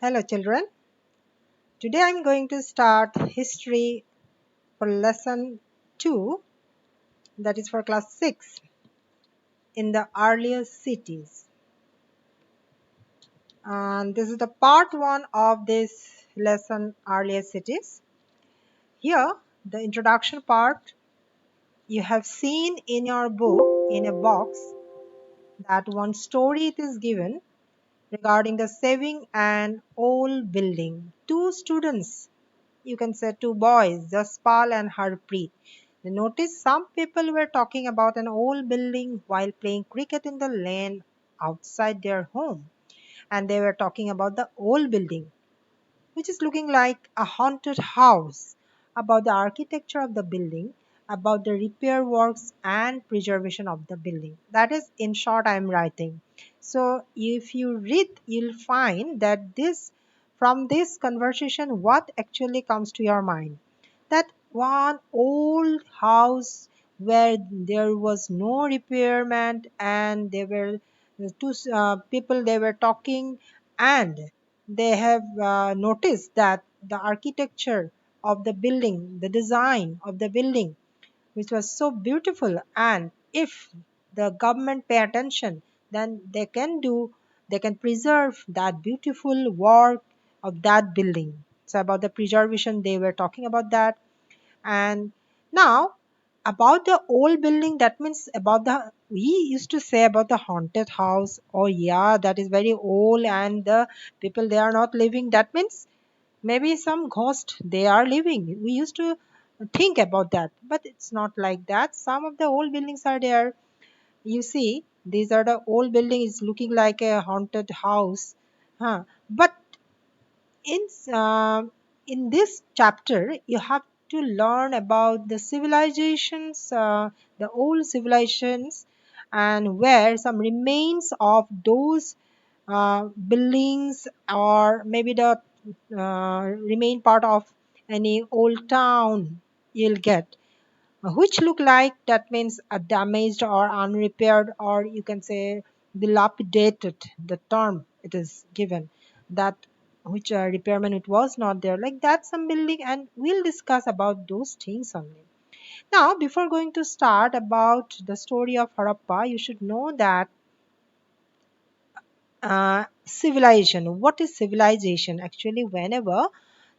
Hello children. Today I'm going to start history for lesson 2, that is for class 6, in the earlier cities. And this is the part 1 of this lesson, earlier cities. Here the introduction part, you have seen in your book in a box that one story it is given regarding the saving an old building. Two students, you can say two boys, Jaspal and Harpreet. They noticed some people were talking about an old building while playing cricket in the lane outside their home. And they were talking about the old building, which is looking like a haunted house, about the architecture of the building, about the repair works and preservation of the building. That is, in short, I am writing. So, if you read, you'll find that this, from this conversation, what actually comes to your mind? That one old house where there was no repairment and there were two people they were talking, and they have noticed that the architecture of the building, the design of the building, which was so beautiful, and if the government pay attention, then they can preserve that beautiful work of that building. So about the preservation they were talking about that. And now about the old building, that means about the, we used to say about the haunted house, oh yeah, that is very old and the people they are not living, that means maybe some ghost they are living. We used to think about that, but it's not like that. Some of the old buildings are there, you see, these are the old buildings looking like a haunted house, but in in this chapter you have to learn about the civilizations, the old civilizations, and where some remains of those buildings, or maybe the remain part of any old town you'll get, which look like, that means a damaged or unrepaired, or you can say dilapidated, the term it is given, that which repairman it was not there, like that some building, and we'll discuss about those things only. Now before going to start about the story of Harappa, you should know that civilization, what is civilization actually? Whenever,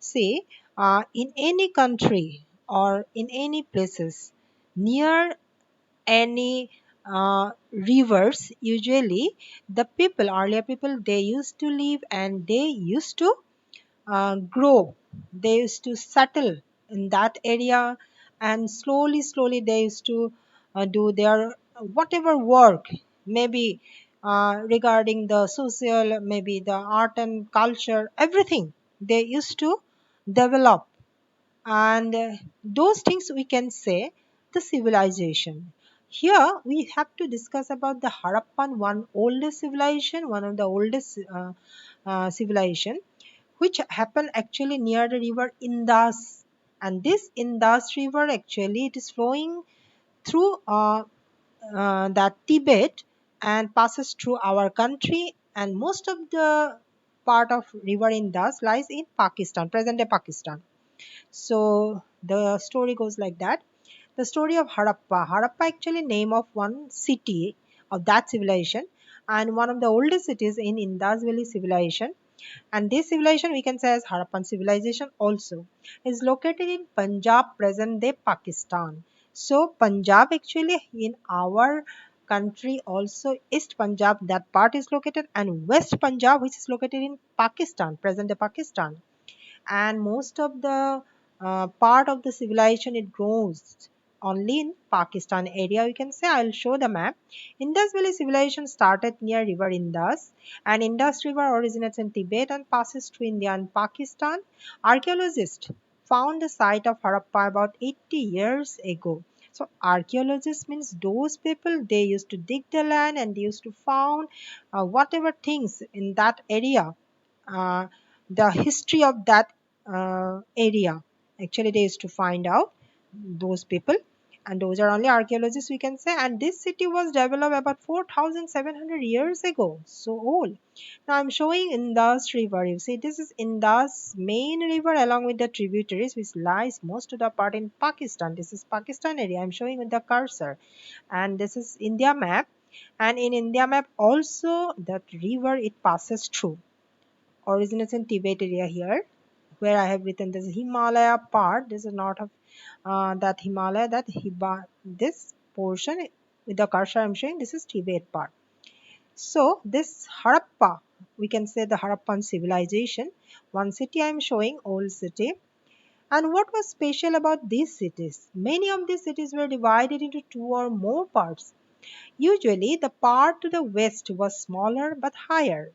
say, in any country or in any places near any rivers, usually the people, earlier people, they used to live and they used to grow, they used to settle in that area, and slowly they used to do their whatever work, maybe regarding the social, maybe the art and culture, everything they used to develop. And those things we can say the civilization. Here we have to discuss about the Harappan, one oldest civilization, one of the oldest civilization, which happened actually near the river Indus. And this Indus river actually it is flowing through that Tibet and passes through our country, and most of the part of river Indus lies in Pakistan, present day Pakistan. So the story goes like that. The story of Harappa. Harappa actually name of one city of that civilization, and one of the oldest cities in Indus Valley civilization. And this civilization we can say as Harappan civilization also is located in Punjab, present day Pakistan. So Punjab actually in our country also, East Punjab that part is located, and West Punjab which is located in Pakistan, present day Pakistan. And most of the part of the civilization it grows only in Pakistan area. You can say, I'll show the map. Indus Valley civilization started near river Indus, and Indus river originates in Tibet and passes through India and Pakistan. Archaeologists found the site of Harappa about 80 years ago. So archaeologists means those people they used to dig the land and they used to found whatever things in that area, uh, the history of that area. Actually, they used to find out those people, and those are only archaeologists we can say. And this city was developed about 4,700 years ago, so old. Now I'm showing Indus River. You see, this is Indus main river along with the tributaries which lies most of the part in Pakistan. This is Pakistan area I'm showing with the cursor, and this is India map. And in India map also that river it passes through originates in Tibet area here, where I have written this Himalaya part. This is not of that Himalaya, this portion with the cursor I'm showing, this is Tibet part. So this Harappa, we can say the Harappan civilization, one city I'm showing, old city. And what was special about these cities? Many of these cities were divided into two or more parts. Usually the part to the west was smaller but higher,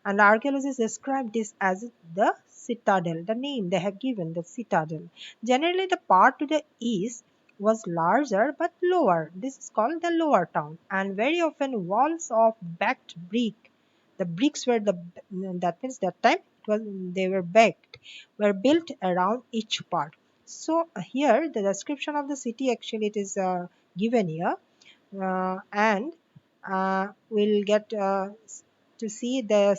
and archaeologists describe this as the citadel, the name they have given, the citadel. Generally, the part to the east was larger but lower. This is called the lower town, and very often walls of backed brick. The bricks were that means that time it was they were backed, were built around each part. So here the description of the city actually it is given here, and we'll get to see the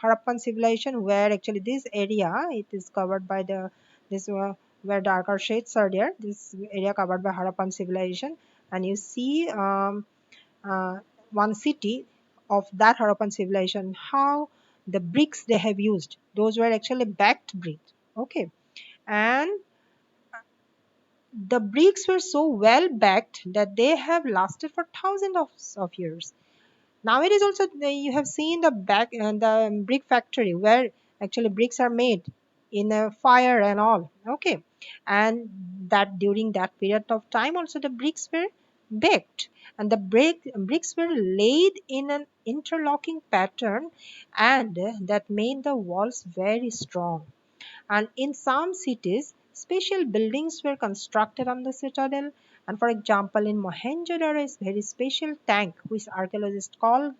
Harappan civilization, where actually this area it is covered by the this where darker shades are there. This area covered by Harappan civilization, and you see uh, one city of that Harappan civilization, how the bricks they have used, those were actually backed bricks. Okay, and the bricks were so well backed that they have lasted for thousands of years. Nowadays also you have seen the the brick factory where actually bricks are made in a fire and all. Okay, and that during that period of time also the bricks were baked, and the bricks were laid in an interlocking pattern, and that made the walls very strong. And in some cities, special buildings were constructed on the citadel. And for example, in Mohenjo-daro, a very special tank, which archaeologists call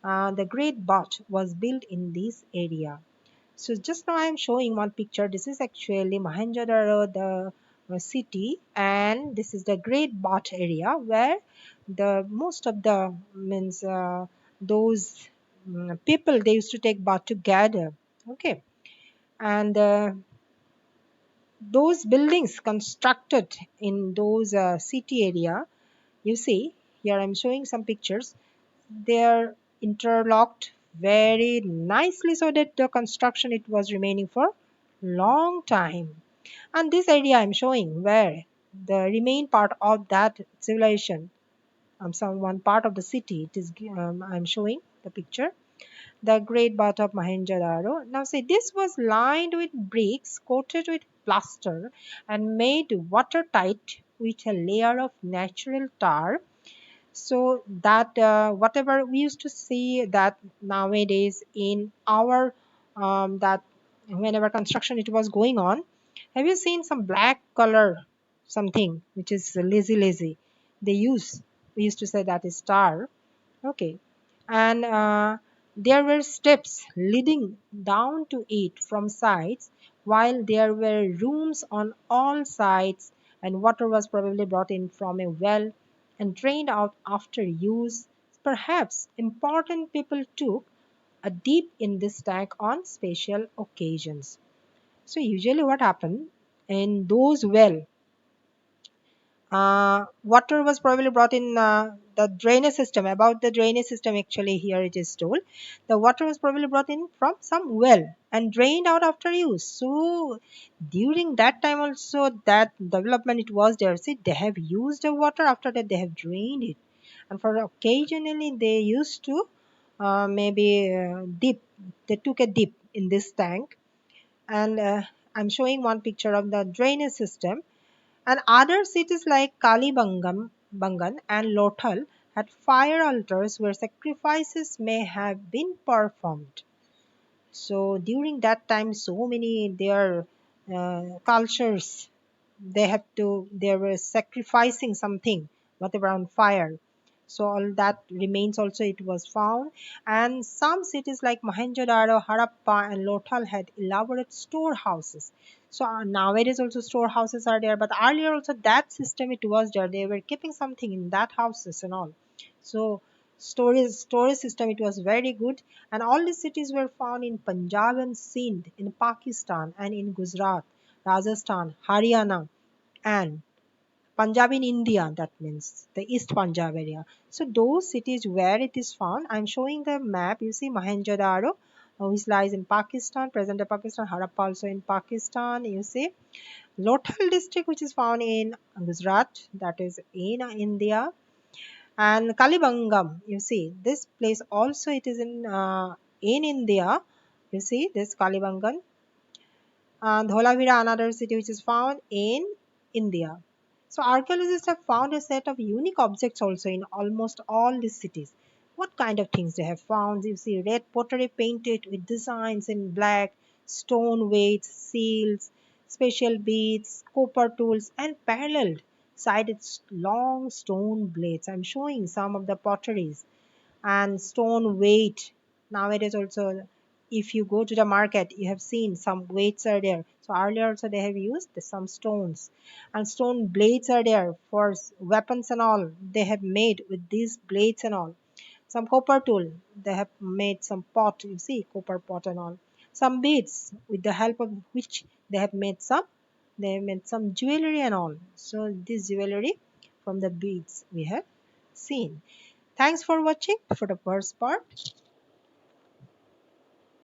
the Great Bath, was built in this area. So just now I am showing one picture. This is actually Mohenjo-daro, the city, and this is the Great Bath area where the most of the means those people they used to take bath together. Okay, and those buildings constructed in those city area, you see here I'm showing some pictures, they're interlocked very nicely so that the construction it was remaining for long time. And this area I'm showing where the remain part of that civilization, some one part of the city it is I'm showing the picture, the Great Bath of Mohenjo-daro. Now see, this was lined with bricks coated with plaster and made watertight with a layer of natural tar, so that whatever we used to see that nowadays in our that whenever construction it was going on, have you seen some black color something which is lazy they use, we used to say that is tar. Okay, and there were steps leading down to it from sides, while there were rooms on all sides, and water was probably brought in from a well and drained out after use. Perhaps important people took a dip in this tank on special occasions. So usually what happened in those well, water was probably brought in the drainage system. About the drainage system actually here it is told, the water was probably brought in from some well and drained out after use. So during that time also that development it was there. See, they have used the water, after that they have drained it, and for occasionally they used to maybe dip, they took a dip in this tank. And I'm showing one picture of the drainage system. And other cities like Bangan and Lothal had fire altars where sacrifices may have been performed. So during that time, so many their cultures they were sacrificing something, whatever on fire. So all that remains also it was found. And some cities like Mohenjo-daro, Harappa and Lothal had elaborate storehouses. So nowadays also storehouses are there, but earlier also that system it was there. They were keeping something in that houses and all. So storage system it was very good. And all these cities were found in Punjab and Sindh, in Pakistan, and in Gujarat, Rajasthan, Haryana, and Punjab in India, that means the East Punjab area. So those cities where it is found, I'm showing the map. You see Mohenjo-daro, which lies in Pakistan, present-day Pakistan, Harappa also in Pakistan. You see Lothal district, which is found in Gujarat, that is in India, and Kalibangam. You see this place also it is in India. You see this Kalibangam, Dholavira, another city which is found in India. So archaeologists have found a set of unique objects also in almost all these cities. What kind of things they have found? You see red pottery painted with designs in black, stone weights, seals, special beads, copper tools, and paralleled sided long stone blades. I'm showing some of the potteries and stone weight. Nowadays also, if you go to the market, you have seen some weights are there. So earlier also they have used some stones, and stone blades are there for weapons and all. They have made with these blades and all. Some copper tool, they have made some pot. You see copper pot and all. Some beads with the help of which they have made some jewelry and all. So this jewelry from the beads we have seen. Thanks for watching for the first part.